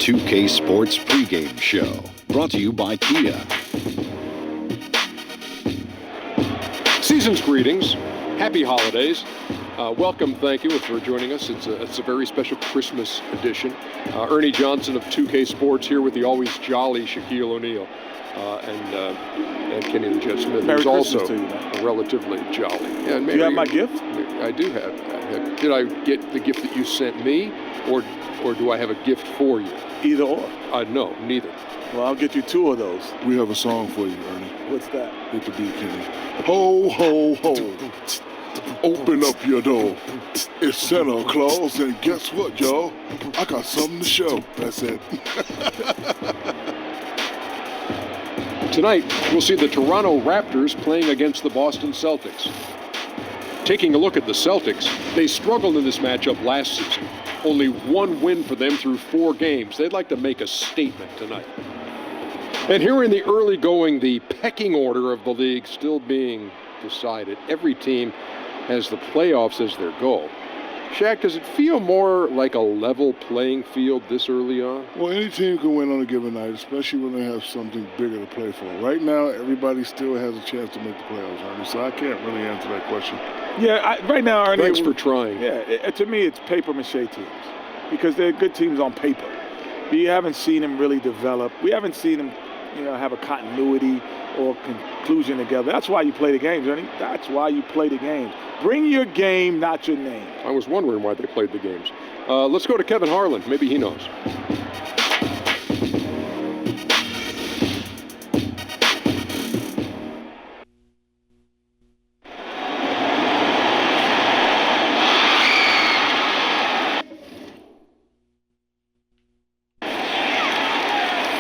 2K Sports pregame show, brought to you by Kia. Season's greetings. Happy holidays. Welcome, thank you for joining us. It's a very special Christmas edition. Ernie Johnson of 2K Sports here with the always jolly Shaquille O'Neal and Kenny the Jet Smith, who's also relatively jolly. And maybe do you have my gift? I do have. Did I get the gift that you sent me, or do I have a gift for you? Either or. No, neither. Well, I'll get you two of those. We have a song for you, Ernie. What's that? Hit the beat, Kenny. Ho, ho, ho. Open up your door. It's Santa Claus, and guess what, y'all? I got something to show. That's it. Tonight, we'll see the Toronto Raptors playing against the Boston Celtics. Taking a look at the Celtics, they struggled in this matchup last season. Only one win for them through 4 games. They'd like to make a statement tonight. And here in the early going, the pecking order of the league still being decided. Every team has the playoffs as their goal. Shaq, does it feel more like a level playing field this early on? Well, any team can win on a given night, especially when they have something bigger to play for. Right now, everybody still has a chance to make the playoffs, Ernie, so I can't really answer that question. Yeah, right now, Ernie. Thanks for trying. Yeah, to me, it's paper-mache teams because they're good teams on paper. But you haven't seen them really develop. We haven't seen them, have a continuity or conclusion together. That's why you play the games, Ernie. That's why you play the games. Bring your game, not your name. I was wondering why they played the games. Let's go to Kevin Harlan. Maybe he knows.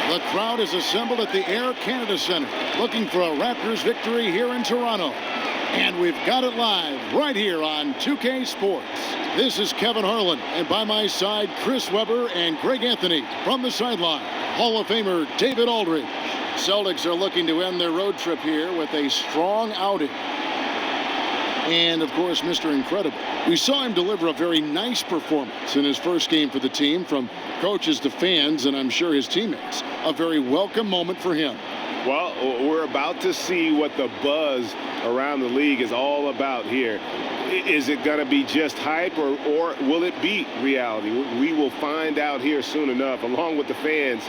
The crowd is assembled at the Air Canada Centre, looking for a Raptors victory here in Toronto. And we've got it live right here on 2K Sports. This is Kevin Harlan, and by my side, Chris Webber and Greg Anthony. From the sideline, Hall of Famer David Aldridge. Celtics are looking to end their road trip here with a strong outing. And, of course, Mr. Incredible. We saw him deliver a very nice performance in his first game for the team, from coaches to fans, and I'm sure his teammates. A very welcome moment for him. Well, we're about to see what the buzz around the league is all about here. Is it going to be just hype, or will it be reality? We will find out here soon enough, along with the fans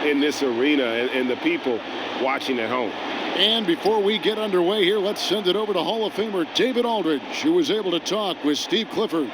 in this arena and the people watching at home. And before we get underway here, let's send it over to Hall of Famer David Aldridge, who was able to talk with Steve Clifford.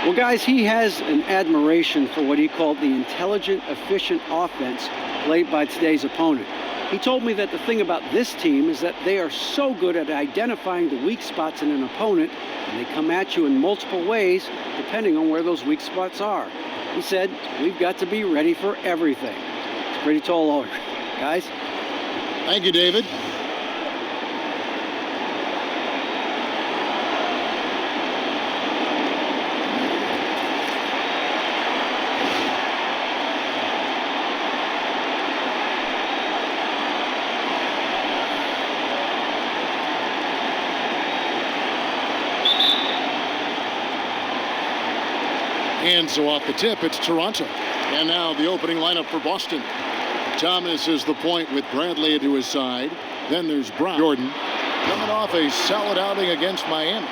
Well, guys, he has an admiration for what he called the intelligent, efficient offense played by today's opponent. He told me that the thing about this team is that they are so good at identifying the weak spots in an opponent, and they come at you in multiple ways depending on where those weak spots are. He said, we've got to be ready for everything. It's a pretty tall order, guys. Thank you, David. And so off the tip, it's Toronto. And now the opening lineup for Boston. Thomas is the point with Bradley to his side. Then there's Brown. Jordan coming off a solid outing against Miami.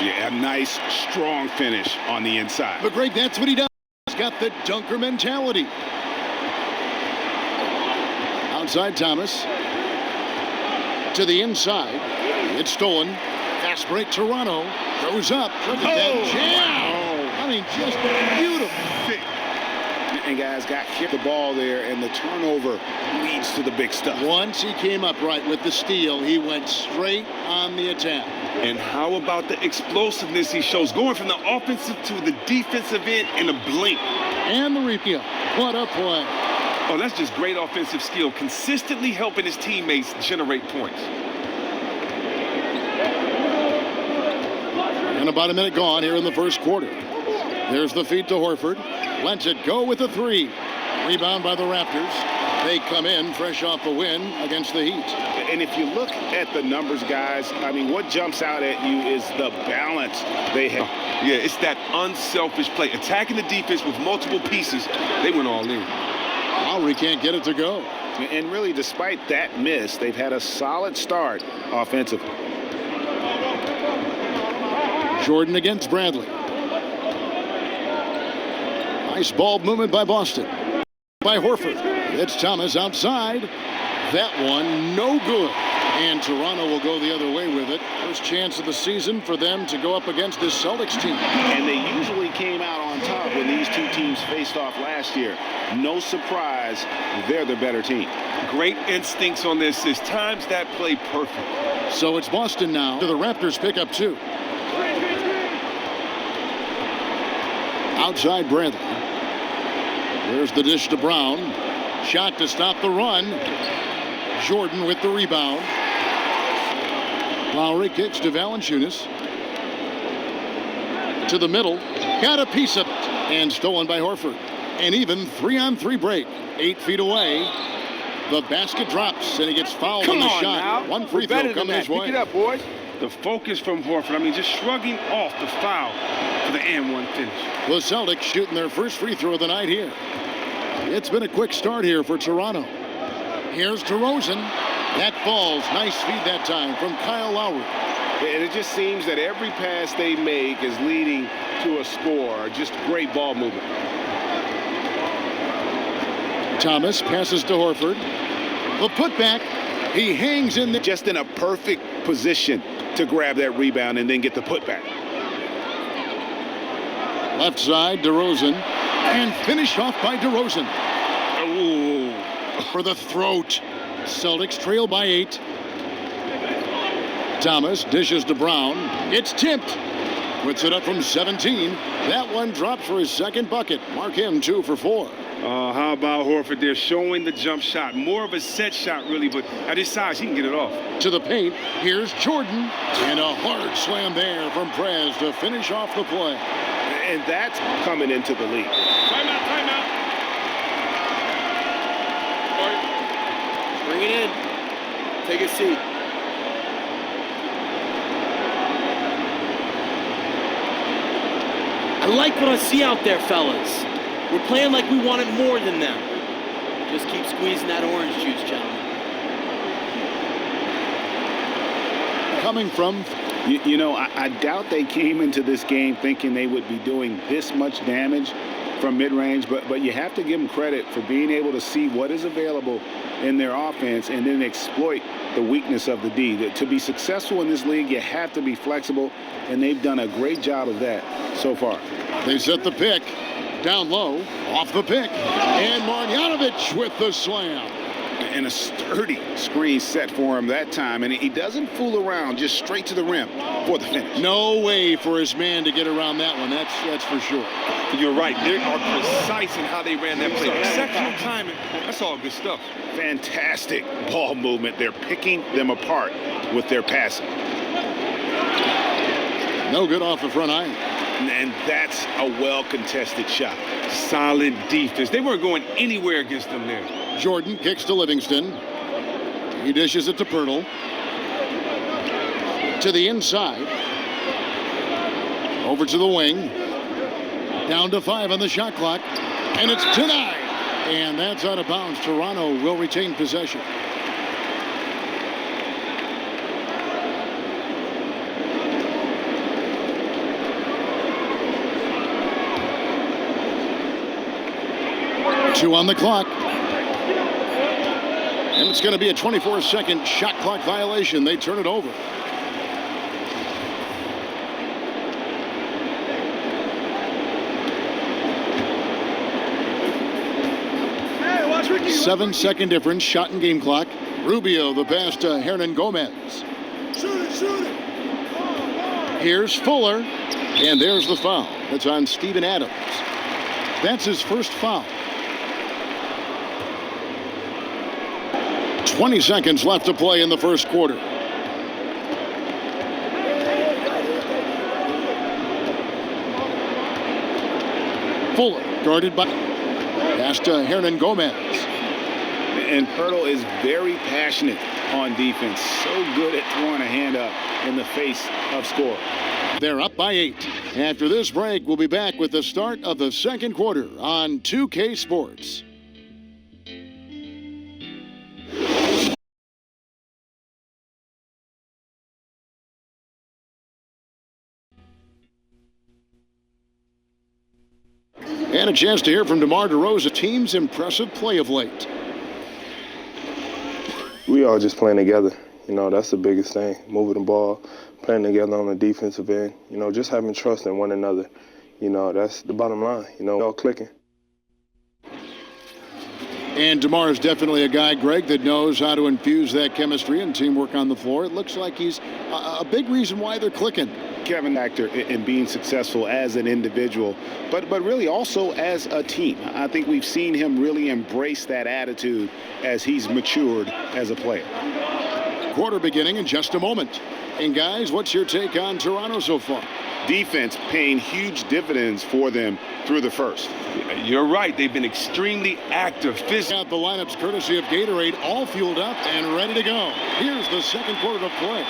Yeah, a nice, strong finish on the inside. But Greg, that's what he does. He's got the dunker mentality. Outside Thomas. To the inside. It's stolen. Fast break Toronto. Goes up. Look at that jam. I mean, just beautiful. And guys got kicked the ball there, and the turnover leads to the big stuff. Once he came up right with the steal, he went straight on the attack. And how about the explosiveness he shows, going from the offensive to the defensive end in a blink. And the repeal. What a play. Oh, that's just great offensive skill, consistently helping his teammates generate points. And about a minute gone here in the first quarter. There's the feed to Horford. Lets it go with the 3. Rebound by the Raptors. They come in fresh off a win against the Heat. And if you look at the numbers, guys, I mean, what jumps out at you is the balance they have. Yeah, it's that unselfish play. Attacking the defense with multiple pieces, they went all in. Lowry can't get it to go. And really, despite that miss, they've had a solid start offensively. Jordan against Bradley. Nice ball movement by Boston. By Horford. It's Thomas outside. That one no good. And Toronto will go the other way with it. First chance of the season for them to go up against this Celtics team. And they usually came out on top when these two teams faced off last year. No surprise, they're the better team. Great instincts on this. There's times that play perfect. So it's Boston now. The Raptors pick up 2. Outside Bradley. There's the dish to Brown. Shot to stop the run. Jordan with the rebound. Lowry kicks to Valanciunas. To the middle. Got a piece of it. And stolen by Horford. An even 3-on-3 break. 8 feet away. The basket drops and he gets fouled on the shot. Now. One free throw coming his way. Pick it up, boys. The focus from Horford, I mean, just shrugging off the foul for the and-one finish. The Celtics shooting their first free throw of the night here. It's been a quick start here for Toronto. Here's DeRozan. That falls. Nice feed that time from Kyle Lowry. And it just seems that every pass they make is leading to a score. Just great ball movement. Thomas passes to Horford. The putback. He hangs in there. Just in a perfect position to grab that rebound and then get the putback. Left side, DeRozan. And finished off by DeRozan. Ooh, for the throat. Celtics trail by 8. Thomas dishes to Brown. It's tipped. Puts it up from 17. That one drops for his second bucket. Mark him 2 for 4. How about Horford? They're showing the jump shot. More of a set shot, really, but at his size, he can get it off. To the paint. Here's Jordan. And a hard slam there from Prez to finish off the play. And that's coming into the league. Timeout. Bring it in. Take a seat. I like what I see out there, fellas. We're playing like we wanted more than them. Just keep squeezing that orange juice, gentlemen. Coming from... You know, I doubt they came into this game thinking they would be doing this much damage from mid-range, but you have to give them credit for being able to see what is available in their offense and then exploit the weakness of the D. To be successful in this league, you have to be flexible, and they've done a great job of that so far. They set the pick. Down low, off the pick. And Marjanovic with the slam. And a sturdy screen set for him that time, and he doesn't fool around, just straight to the rim for the finish. No way for his man to get around that one, that's for sure. You're right. They are precise in how they ran that play. Exceptional timing. That's all good stuff. Fantastic ball movement. They're picking them apart with their passing. No good off the front iron. And that's a well-contested shot. Solid defense. They weren't going anywhere against them there. Jordan kicks to Livingston. He dishes it to Pirtle. To the inside. Over to the wing. Down to 5 on the shot clock. And it's denied. And that's out of bounds. Toronto will retain possession. Two on the clock. And it's going to be a 24-second shot clock violation. They turn it over. Hey, watch Ricky. 7-second difference, shot and game clock. Rubio, the pass to Hernan Gomez. Shoot it. Here's Fuller. And there's the foul. It's on Steven Adams. That's his first foul. 20 seconds left to play in the first quarter. Fuller guarded by pass to Hernan Gomez. And Pirtle is very passionate on defense. So good at throwing a hand up in the face of score. They're up by 8. After this break, we'll be back with the start of the second quarter on 2K Sports. And a chance to hear from DeMar DeRozan, team's impressive play of late. We all just playing together. You know, that's the biggest thing. Moving the ball, playing together on the defensive end. You know, just having trust in one another. You know, that's the bottom line. You know, all clicking. And DeMar is definitely a guy, Greg, that knows how to infuse that chemistry and teamwork on the floor. It looks like he's a big reason why they're clicking. Kevin, actor in being successful as an individual, but really also as a team. I think we've seen him really embrace that attitude as he's matured as a player. Quarter beginning in just a moment. And guys, what's your take on Toronto so far? Defense paying huge dividends for them through the first. You're right. They've been extremely active. Out the lineups courtesy of Gatorade, all fueled up and ready to go. Here's the second quarter of play.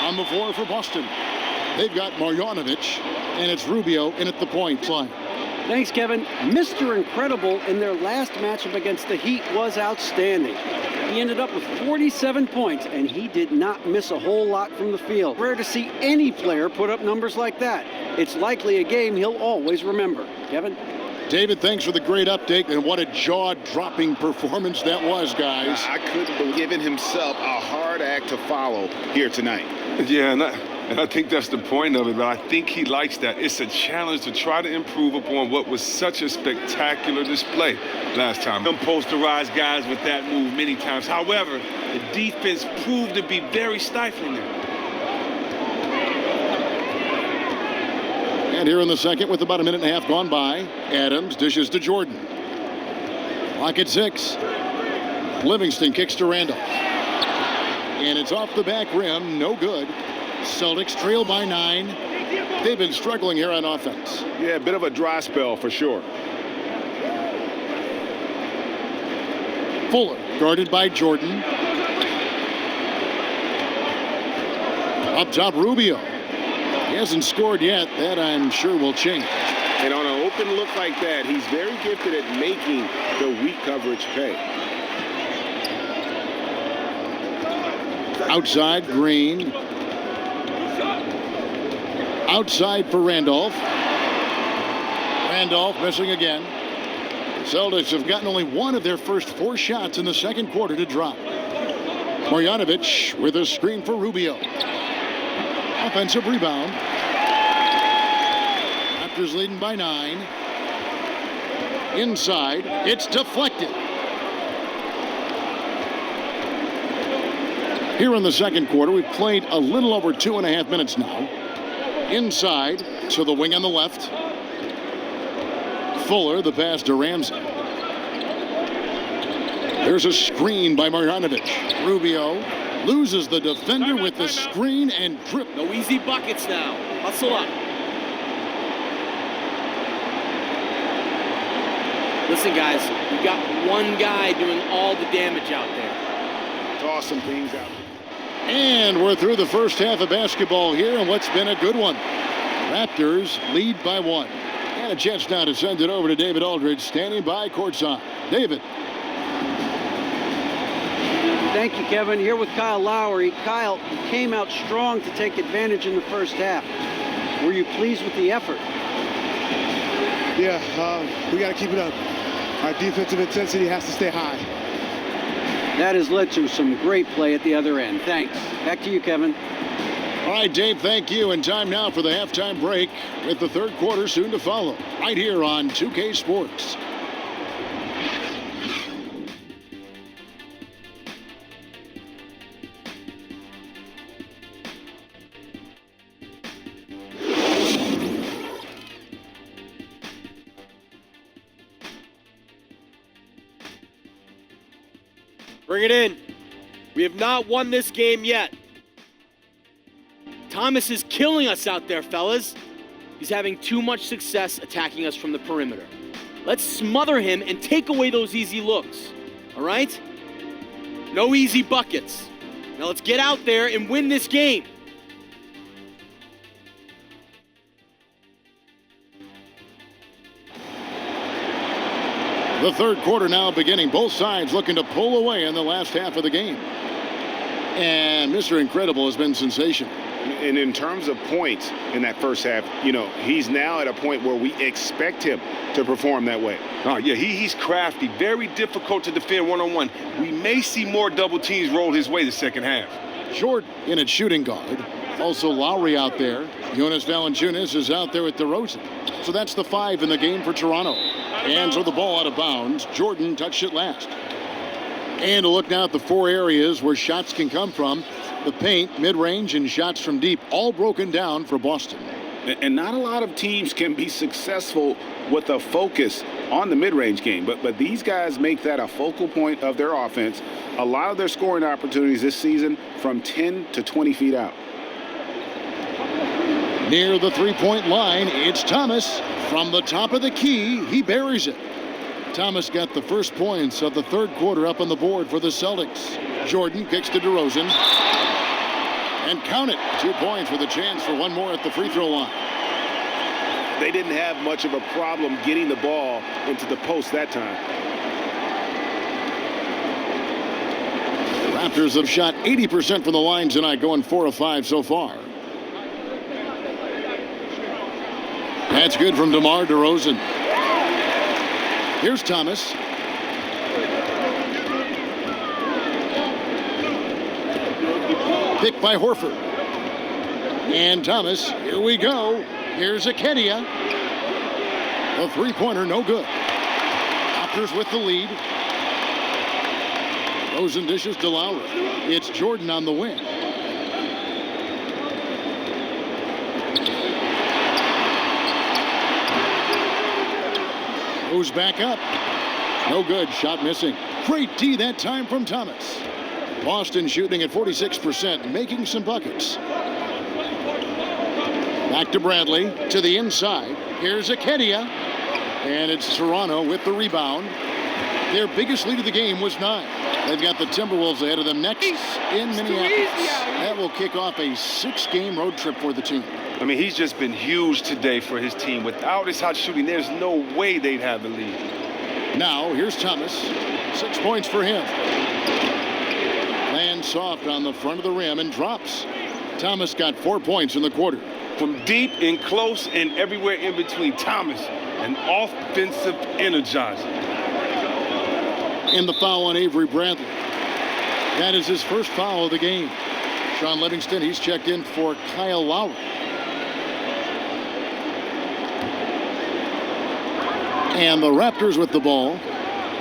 On the floor for Boston, they've got Marjanovic, and it's Rubio in at the point line. Thanks, Kevin. Mr. Incredible in their last matchup against the Heat was outstanding. He ended up with 47 points, and he did not miss a whole lot from the field. Rare to see any player put up numbers like that. It's likely a game he'll always remember. Kevin? David, thanks for the great update, and what a jaw-dropping performance that was, guys. I couldn't believe giving himself a hard act to follow here tonight. Yeah, and I think that's the point of it, but I think he likes that. It's a challenge to try to improve upon what was such a spectacular display last time. Them posterized guys with that move many times. However, the defense proved to be very stifling there. And here in the second, with about a minute and a half gone by, Adams dishes to Jordan. Clock at 6. Livingston kicks to Randolph. And it's off the back rim, no good. Celtics trail by 9. They've been struggling here on offense. Yeah, a bit of a dry spell for sure. Fuller guarded by Jordan. Up top, Rubio. He hasn't scored yet. That, I'm sure, will change. And on an open look like that, he's very gifted at making the weak coverage pay. Outside, Green. Outside for Randolph. Randolph missing again. The Celtics have gotten only one of their first 4 shots in the second quarter to drop. Marjanovic with a screen for Rubio. Offensive rebound. Raptors leading by 9. Inside, it's deflected. Here in the second quarter, we've played a little over 2.5 minutes now. Inside to the wing on the left. Fuller, the pass to Ramsey. There's a screen by Marjanovic. Rubio loses the defender with the screen and drip. No easy buckets now. Hustle up. Listen, guys, we've got one guy doing all the damage out there. Tossing things out. And we're through the first half of basketball here, and what's been a good one. Raptors lead by 1. And a chance now to send it over to David Aldridge, standing by courtside. David. Thank you, Kevin. Here with Kyle Lowry. Kyle came out strong to take advantage in the first half. Were you pleased with the effort? Yeah, we got to keep it up. Our defensive intensity has to stay high. That has led to some great play at the other end. Thanks. Back to you, Kevin. All right, Dave, thank you. And time now for the halftime break, with the third quarter soon to follow, right here on 2K Sports. Bring it in. We have not won this game yet. Thomas is killing us out there, fellas. He's having too much success attacking us from the perimeter. Let's smother him and take away those easy looks. All right? No easy buckets. Now let's get out there and win this game. The third quarter now beginning. Both sides looking to pull away in the last half of the game. And Mr. Incredible has been sensational. And in terms of points in that first half, he's now at a point where we expect him to perform that way. Oh, yeah, he's crafty, very difficult to defend one-on-one. We may see more double teams roll his way the second half. Jordan in at shooting guard. Also Lowry out there. Jonas Valanciunas is out there with DeRozan. So that's the 5 in the game for Toronto. And so the ball out of bounds. Jordan touched it last. And a look now at the 4 areas where shots can come from. The paint, mid-range, and shots from deep, all broken down for Boston. And not a lot of teams can be successful with a focus on the mid-range game. But these guys make that a focal point of their offense. A lot of their scoring opportunities this season from 10 to 20 feet out. Near the three-point line, it's Thomas. From the top of the key, he buries it. Thomas got the first points of the third quarter up on the board for the Celtics. Jordan kicks to DeRozan. And count it. 2 points with a chance for one more at the free throw line. They didn't have much of a problem getting the ball into the post that time. The Raptors have shot 80% from the line tonight, going 4 of 5 so far. That's good from DeMar DeRozan. Here's Thomas. Picked by Horford. And Thomas, here we go. Here's Akedia. The three-pointer, no good. Raptors with the lead. Rosen dishes to Lowry. It's Jordan on the wing. Goes back up. No good. Shot missing. Great D that time from Thomas. Boston shooting at 46%, making some buckets. Back to Bradley, to the inside. Here's Akedia. And it's Toronto with the rebound. Their biggest lead of the game was 9. They've got the Timberwolves ahead of them next in Minneapolis. That will kick off a 6-game road trip for the team. I mean, he's just been huge today for his team. Without his hot shooting, there's no way they'd have the lead. Now, here's Thomas. 6 points for him. Lands soft on the front of the rim and drops. Thomas got 4 points in the quarter. From deep and close and everywhere in between, Thomas, an offensive energizer. And the foul on Avery Bradley. That is his first foul of the game. Sean Livingston, he's checked in for Kyle Lowry. And the Raptors with the ball.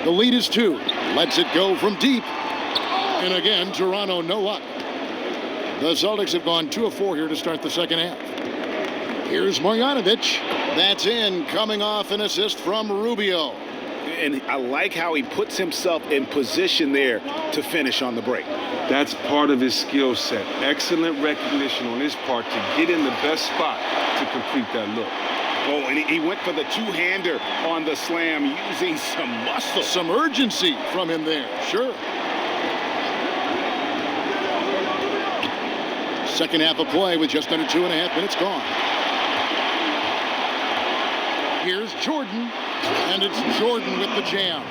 The lead is 2. Lets it go from deep. And again, Toronto no luck. The Celtics have gone 2 of 4 here to start the second half. Here's Marjanovic. That's in, coming off an assist from Rubio. And I like how he puts himself in position there to finish on the break. That's part of his skill set. Excellent recognition on his part to get in the best spot to complete that look. Oh, and he went for the two-hander on the slam using some muscle. Some urgency from him there, sure. Second half of play with just under 2.5 minutes gone. Here's Jordan, and it's Jordan with the jam.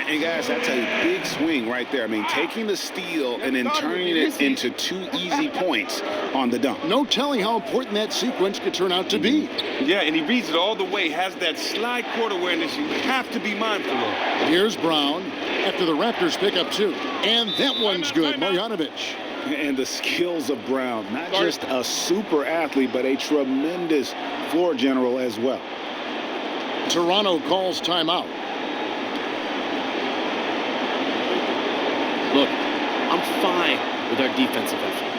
And guys, that's a big swing right there. I mean, taking the steal and then turning it into 2 easy points on the dunk. No telling how important that sequence could turn out to be. Yeah, and he reads it all the way, has that slide court awareness you have to be mindful of. Here's Brown after the Raptors pick up 2. And that one's good, Marjanovic. And the skills of Brown, not just a super athlete, but a tremendous floor general as well. Toronto calls timeout. Look, I'm fine with our defensive effort,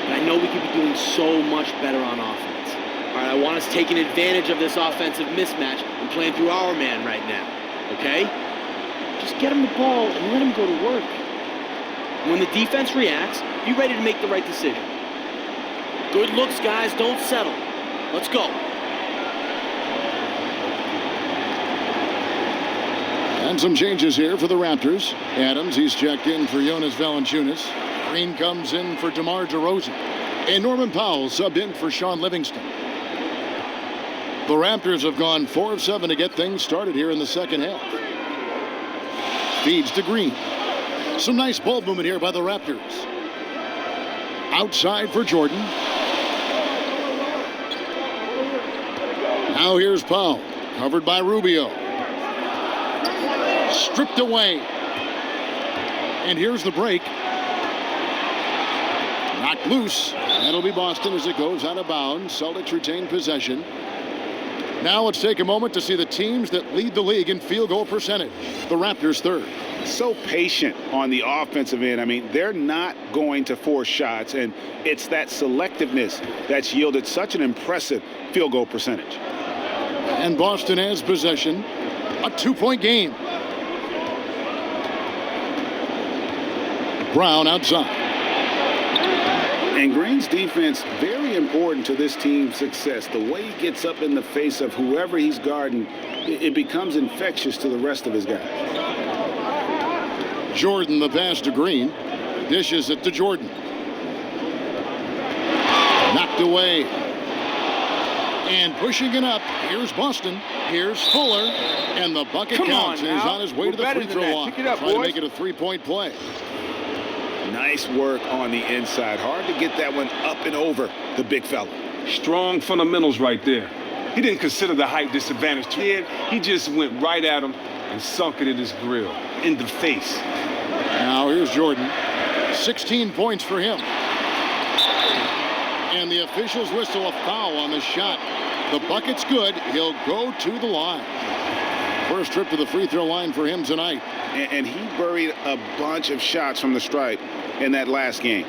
but I know we could be doing so much better on offense. All right, I want us taking advantage of this offensive mismatch and playing through our man right now, okay? Just get him the ball and let him go to work. When the defense reacts, be ready to make the right decision. Good looks, guys. Don't settle. Let's go. And some changes here for the Raptors. Adams, he's checked in for Jonas Valanciunas. Green comes in for DeMar DeRozan. And Norman Powell subbed in for Sean Livingston. The Raptors have gone 4 of 7 to get things started here in the second half. Feeds to Green. Some nice ball movement here by the Raptors. Outside for Jordan. Now here's Powell. Covered by Rubio. Stripped away. And here's the break. Knocked loose. That'll be Boston as it goes out of bounds. Celtics retain possession. Now let's take a moment to see the teams that lead the league in field goal percentage. The Raptors third. So patient on the offensive end. I mean, they're not going to force shots, and it's that selectiveness that's yielded such an impressive field goal percentage. And Boston has possession. A 2-point game. Brown outside. And Green's defense, very important to this team's success. The way he gets up in the face of whoever he's guarding, it becomes infectious to the rest of his guys. Jordan, the pass to Green. Dishes it to Jordan. Knocked away. And pushing it up. Here's Boston. Here's Fuller. And the bucket counts. He's on his way to the free throw line. Pick it up, trying to boys. make it a 3-point play. Nice work on the inside. Hard to get that one up and over the big fella. Strong fundamentals right there. He didn't consider the height disadvantage. He just went right at him and sunk it in his grill, in the face. Now here's Jordan. 16 points for him. And the officials whistle a foul on the shot. The bucket's good. He'll go to the line. First trip to the free throw line for him tonight. And he buried a bunch of shots from the stripe in that last game.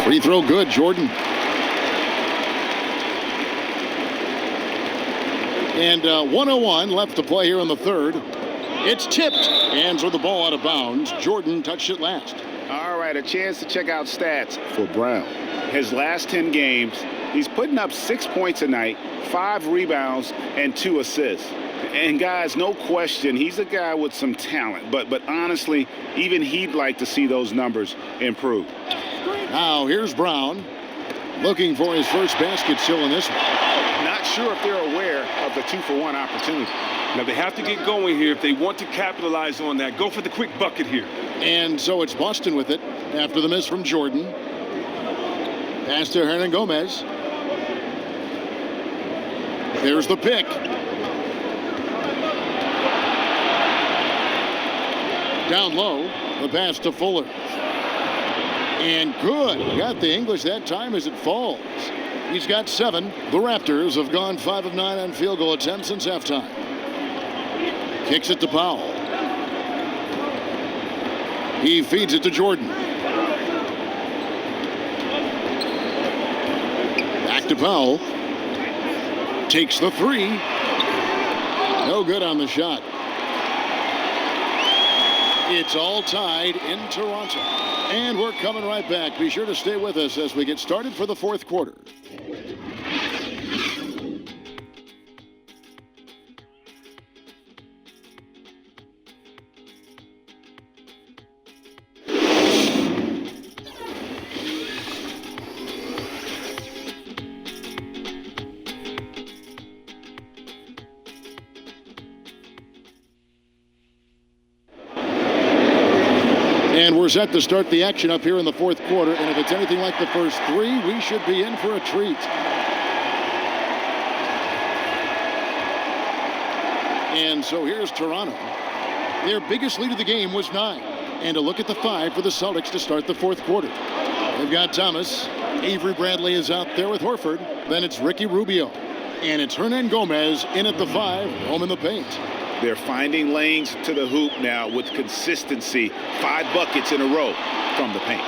Free throw good, Jordan. And 1:01 left to play here in the third. It's tipped. Hands with the ball out of bounds. Jordan touched it last. All right, a chance to check out stats for Brown. His last 10 games, he's putting up 6 points a night, 5 rebounds, and 2 assists. And guys, no question, he's a guy with some talent. But honestly, even he'd like to see those numbers improve. Now here's Brown. Looking for his first basket still in this one. Not sure if they're aware of the 2-for-1 opportunity. Now they have to get going here if they want to capitalize on that. Go for the quick bucket here. And so it's Boston with it after the miss from Jordan. Pass to Hernan Gomez. There's the pick. Down low, the pass to Fuller. And good. Got the English that time as it falls. He's got 7. The Raptors have gone 5 of 9 on field goal attempts since halftime. Kicks it to Powell. He feeds it to Jordan. Back to Powell. Takes the 3. No good on the shot. It's all tied in Toronto. And we're coming right back. Be sure to stay with us as we get started for the fourth quarter. And we're set to start the action up here in the fourth quarter. And if it's anything like the first 3, we should be in for a treat. And so here's Toronto. Their biggest lead of the game was 9. And a look at the 5 for the Celtics to start the fourth quarter. They've got Thomas. Avery Bradley is out there with Horford. Then it's Ricky Rubio. And it's Hernan Gomez in at the 5, home in the paint. They're finding lanes to the hoop now with consistency. 5 buckets in a row from the paint.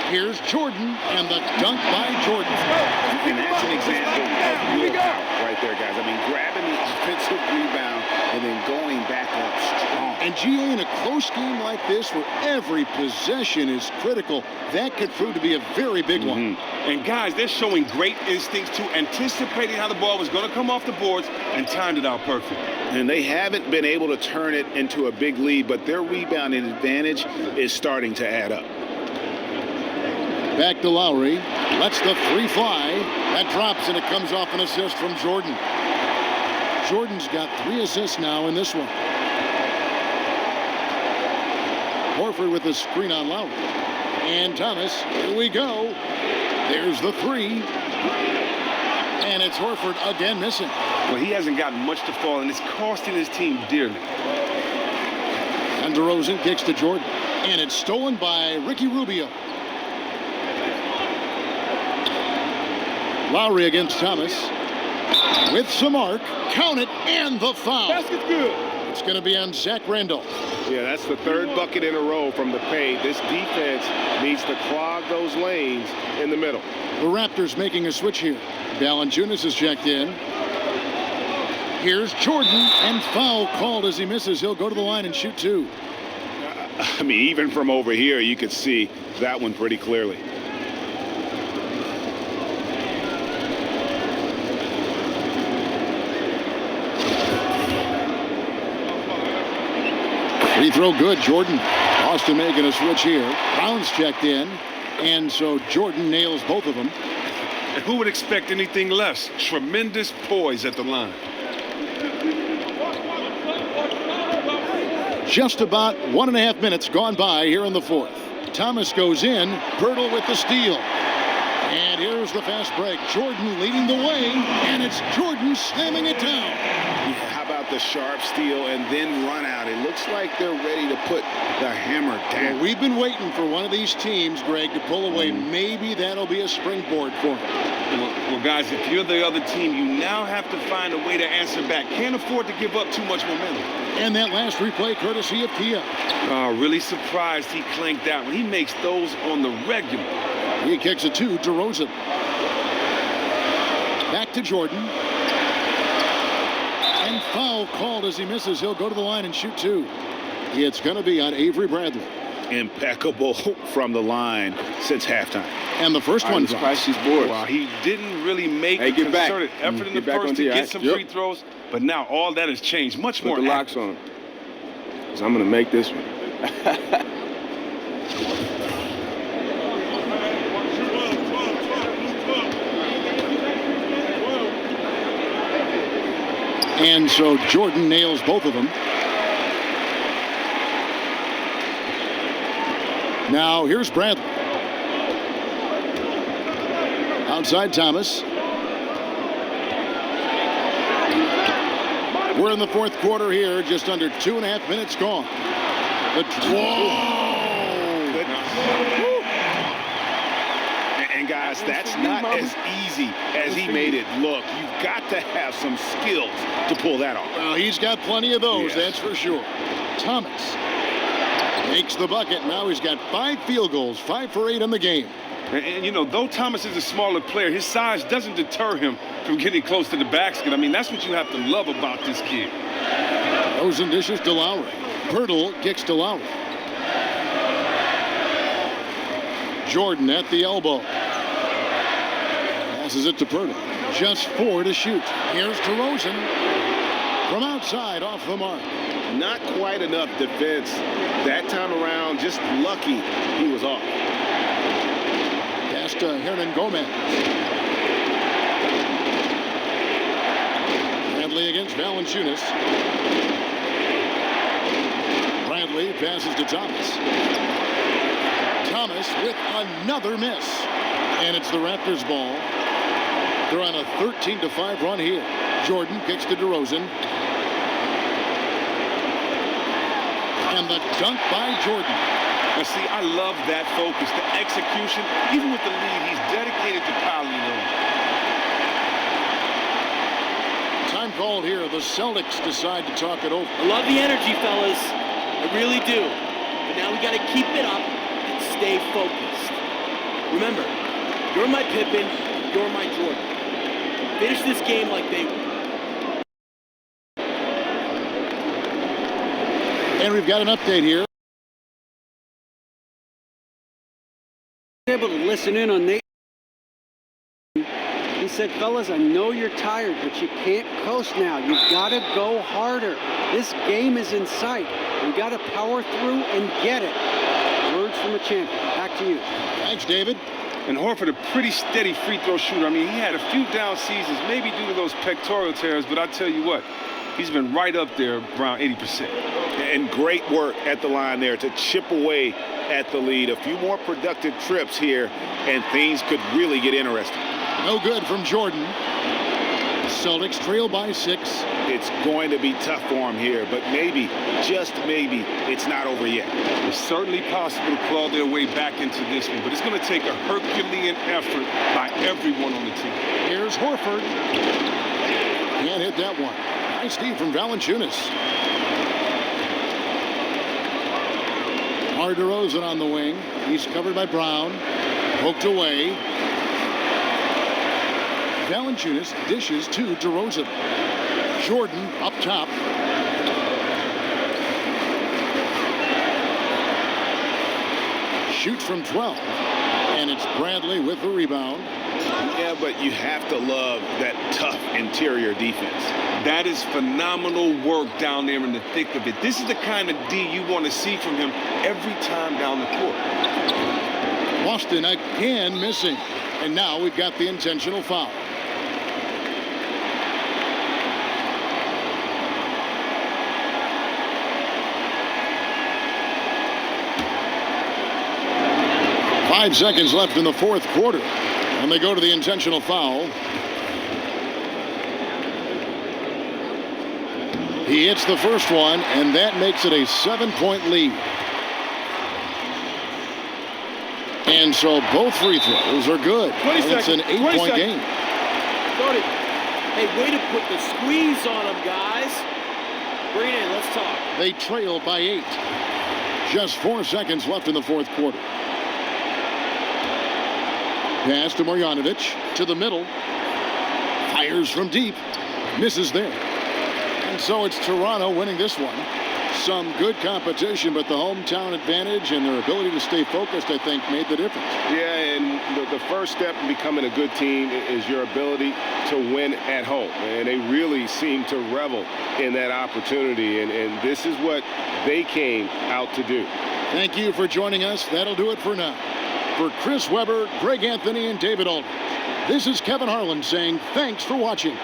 Here's Jordan and the dunk by Jordan. And that's an example of willpower right there, guys. I mean, grabbing the offensive rebound and then going back up strong. And GA, in a close game like this where every possession is critical, that could prove to be a very big one. And guys, they're showing great instincts to anticipating how the ball was going to come off the boards and timed it out perfect. And they haven't been able to turn it into a big lead, but their rebounding advantage is starting to add up. Back to Lowry. Lets the three fly. That drops, and it comes off an assist from Jordan. Jordan's got 3 assists now in this one. Horford with the screen on Lowry. And Thomas, here we go. There's the 3. And it's Horford again missing. Well, he hasn't gotten much to fall, and it's costing his team dearly. And DeRozan kicks to Jordan. And it's stolen by Ricky Rubio. Lowry against Thomas. With some arc. Count it, and the foul. Basket's good. It's going to be on Zach Randolph. Yeah, that's the 3rd bucket in a row from the paint. This defense needs to clog those lanes in the middle. The Raptors making a switch here. Valanciunas is checked in. Here's Jordan, and foul called as he misses. He'll go to the line and shoot 2. I mean, even from over here, you could see that one pretty clearly. Free throw good, Jordan. Austin making a switch here. Brown's checked in, and so Jordan nails both of them. And who would expect anything less? Tremendous poise at the line. Just about 1.5 minutes gone by here in the 4th. Thomas goes in. Pirtle with the steal. And here's the fast break. Jordan leading the way, and it's Jordan slamming it down. How about the sharp steal and then run out? It looks like they're ready to put the hammer down. Well, we've been waiting for one of these teams, Greg, to pull away. Maybe that'll be a springboard for them. Well, guys, if you're the other team, you now have to find a way to answer back. Can't afford to give up too much momentum. And that last replay courtesy of Kia. Really surprised he clanked that one. He makes those on the regular. He kicks it to DeRozan. Back to Jordan. And foul called as he misses. He'll go to the line and shoot 2. It's going to be on Avery Bradley. Impeccable from the line since halftime. And the first one drops. Wow, he didn't really make a concerted effort in the first to get some free throws, but now all that has changed. Much more. Put the locks on him. 'Cause I'm going to make this one. And so Jordan nails both of them. Now here's Bradley. Outside Thomas. We're in the 4th quarter here, just under 2.5 minutes gone. And guys, that's not as easy as he made it look. You've got to have some skills to pull that off. Well, he's got plenty of those, that's for sure. Thomas makes the bucket. Now he's got 5 field goals, 5 for 8 in the game. And you know, though Thomas is a smaller player, his size doesn't deter him from getting close to the basket. I mean, that's what you have to love about this kid. Rosen dishes to Lowry. Pirtle kicks to Lowry. Jordan at the elbow. Passes it to Pirtle. Just 4 to shoot. Here's DeRozan. From outside, off the mark. Not quite enough defense that time around. Just lucky he was off. Pass to Hernan Gomez. Bradley against Valanciunas. Bradley passes to Thomas. Thomas with another miss. And it's the Raptors' ball. They're on a 13-5 run here. Jordan kicks to DeRozan. And the dunk by Jordan. Now, see, I love that focus, the execution. Even with the lead, he's dedicated to piling it on. Time called here. The Celtics decide to talk it over. I love the energy, fellas. I really do. But now we got to keep it up and stay focused. Remember, you're my Pippen, you're my Jordan. Finish this game like they And we've got an update here. Able to listen in on Nate. He said, fellas, I know you're tired, but you can't coast now. You've got to go harder. This game is in sight. You got to power through and get it. Words from a champion. Back to you. Thanks, David. And Horford, a pretty steady free throw shooter. I mean, he had a few down seasons, maybe due to those pectoral tears, but I tell you what, he's been right up there around 80%. And great work at the line there to chip away at the lead. A few more productive trips here, and things could really get interesting. No good from Jordan. Celtics trail by 6. It's going to be tough for him here, but maybe, just maybe, it's not over yet. It's certainly possible to claw their way back into this one, but it's going to take a Herculean effort by everyone on the team. Here's Horford. Can't hit that one. Nice D from Valanciunas. Mar DeRozan on the wing. He's covered by Brown. Poked away. Valanciunas dishes to DeRozan. Jordan up top. Shoots from 12. And it's Bradley with the rebound. Yeah, but you have to love that tough interior defense. That is phenomenal work down there in the thick of it. This is the kind of D you want to see from him every time down the court. Boston again missing. And now we've got the intentional foul. Five seconds left in the fourth quarter. And they go to the intentional foul. He hits the first one, and that makes it a 7-point lead. And so both free throws are good. It's an 8-point game. Hey, way to put the squeeze on them, guys. Bring it in. Let's talk. They trail by 8. Just 4 seconds left in the fourth quarter. Pass to Marjanovic to the middle. Fires from deep. Misses there. And so it's Toronto winning this one. Some good competition, but the hometown advantage and their ability to stay focused, I think, made the difference. Yeah, and the first step in becoming a good team is your ability to win at home. And they really seem to revel in that opportunity. And this is what they came out to do. Thank you for joining us. That'll do it for now. For Chris Webber, Greg Anthony, and David Aldridge, this is Kevin Harlan saying thanks for watching.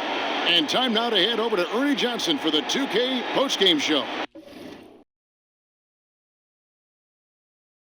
And time now to head over to Ernie Johnson for the 2K postgame show.